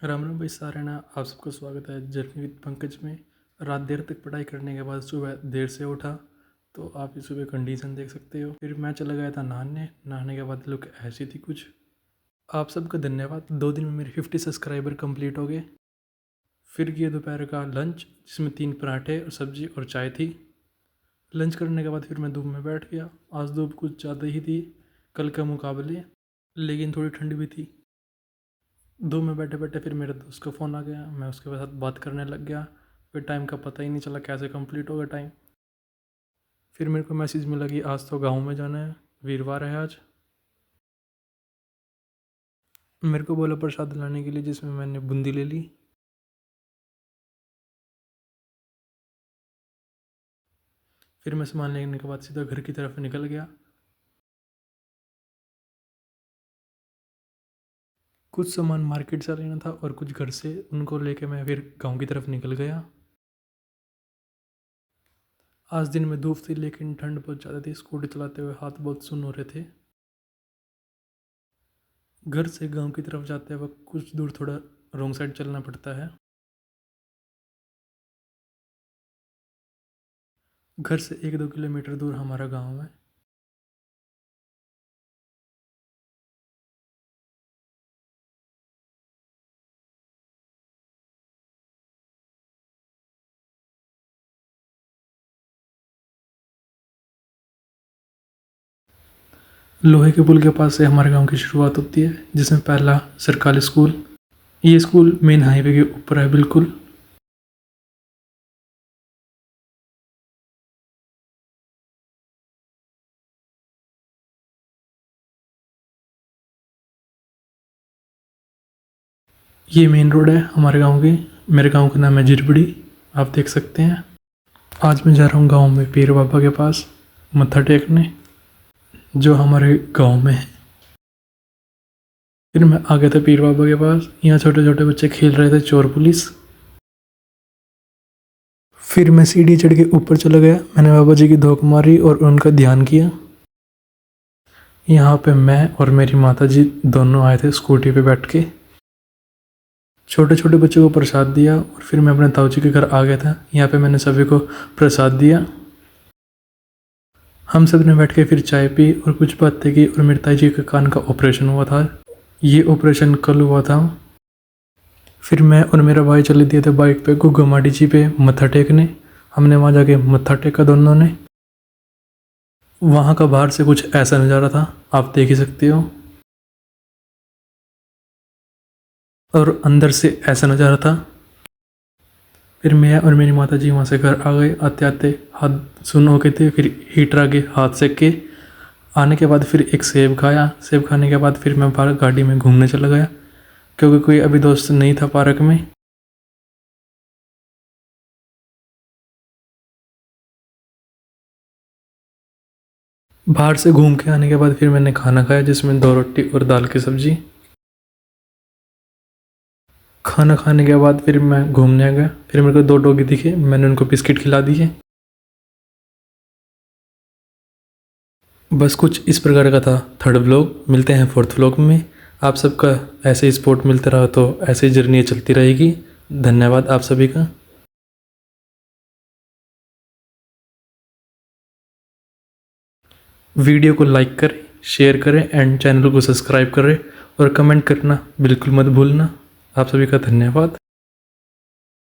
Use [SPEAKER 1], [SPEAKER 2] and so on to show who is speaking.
[SPEAKER 1] राम राम भाई सारे ना, आप सबका स्वागत है जर्नी विद पंकज में। रात देर तक पढ़ाई करने के बाद सुबह देर से उठा, तो आप इस सुबह कंडीशन देख सकते हो। फिर मैं चला गया था नहाने के बाद लुक ऐसी थी कुछ। आप सबका धन्यवाद, 2 दिन में मेरे 50 सब्सक्राइबर कंप्लीट हो गए। फिर किया दोपहर का लंच, जिसमें 3 पराठे और सब्जी और चाय थी। लंच करने के बाद फिर मैं धूप में बैठ गया। आज धूप कुछ ज़्यादा ही थी कल के मुकाबले, लेकिन थोड़ी ठंड भी थी। धूप में बैठे बैठे फिर मेरे दोस्त का फ़ोन आ गया, मैं उसके साथ बात करने लग गया। फिर टाइम का पता ही नहीं चला कैसे कंप्लीट होगा टाइम। फिर मेरे को मैसेज मिला कि आज तो गांव में जाना है, वीरवार है आज। मेरे को बोला प्रसाद लाने के लिए, जिसमें मैंने बूंदी ले ली। फिर मैं सामान लेने के बाद सीधा घर की तरफ निकल गया। कुछ सामान मार्केट से लेना था और कुछ घर से, उनको लेके मैं फिर गांव की तरफ निकल गया। आज दिन में धूप थी लेकिन ठंड बहुत ज़्यादा थी। स्कूटी चलाते हुए हाथ बहुत सुन्न हो रहे थे। घर से गांव की तरफ जाते वक्त कुछ दूर थोड़ा रॉन्ग साइड चलना पड़ता है। घर से 1-2 किलोमीटर दूर हमारा गांव है। लोहे के पुल के पास से हमारे गांव की शुरुआत होती है, जिसमें पहला सरकारी स्कूल। ये स्कूल मेन हाईवे के ऊपर है बिल्कुल। ये मेन रोड है हमारे गांव की। मेरे गांव का नाम है जिरबड़ी, आप देख सकते हैं। आज मैं जा रहा हूँ गांव में पीर बाबा के पास मत्था टेकने, जो हमारे गांव में है। फिर मैं आ गया था पीर बाबा के पास। यहाँ छोटे छोटे बच्चे खेल रहे थे चोर पुलिस। फिर मैं सीढ़ी चढ़ के ऊपर चला गया। मैंने बाबा जी की धोख मारी और उनका ध्यान किया। यहाँ पे मैं और मेरी माता जी दोनों आए थे स्कूटी पे बैठ के। छोटे छोटे बच्चों को प्रसाद दिया और फिर मैं अपने ताऊ जी के घर आ गया था। यहाँ पे मैंने सभी को प्रसाद दिया। हम सब ने बैठ के फिर चाय पी और कुछ बातें की। और मेरे ताई जी के कान का ऑपरेशन हुआ था। ये ऑपरेशन कल हुआ था। फिर मैं और मेरा भाई चले दिए थे बाइक पे गुग्गा माटी जी पे मत्था टेकने। हमने वहाँ जाके मत्था टेका दोनों ने। वहाँ का बाहर से कुछ ऐसा नज़ारा था, आप देख ही सकते हो। और अंदर से ऐसा नज़ारा था। फिर मैं और मेरी माता जी वहाँ से घर आ गए। आते आते हाथ सुन हो गए थे। फिर हीटर आगे हाथ सेक के आने के बाद फिर एक सेब खाया। सेब खाने के बाद फिर मैं बाहर गाड़ी में घूमने चला गया, क्योंकि कोई अभी दोस्त नहीं था पार्क में। बाहर से घूम के आने के बाद फिर मैंने खाना खाया, जिसमें 2 रोटी और दाल की सब्जी। खाना खाने के बाद फिर मैं घूमने आ गया। फिर मेरे को 2 डॉगी दिखे, मैंने उनको बिस्किट खिला दिए। बस कुछ इस प्रकार का था 3rd व्लॉग। मिलते हैं 4th व्लॉग में। आप सबका ऐसे ही सपोर्ट मिलता रहा तो ऐसे ही जर्नी चलती रहेगी। धन्यवाद आप सभी का। वीडियो को लाइक करें, शेयर करें एंड चैनल को सब्सक्राइब करें और कमेंट करना बिल्कुल मत भूलना। आप सभी का धन्यवाद।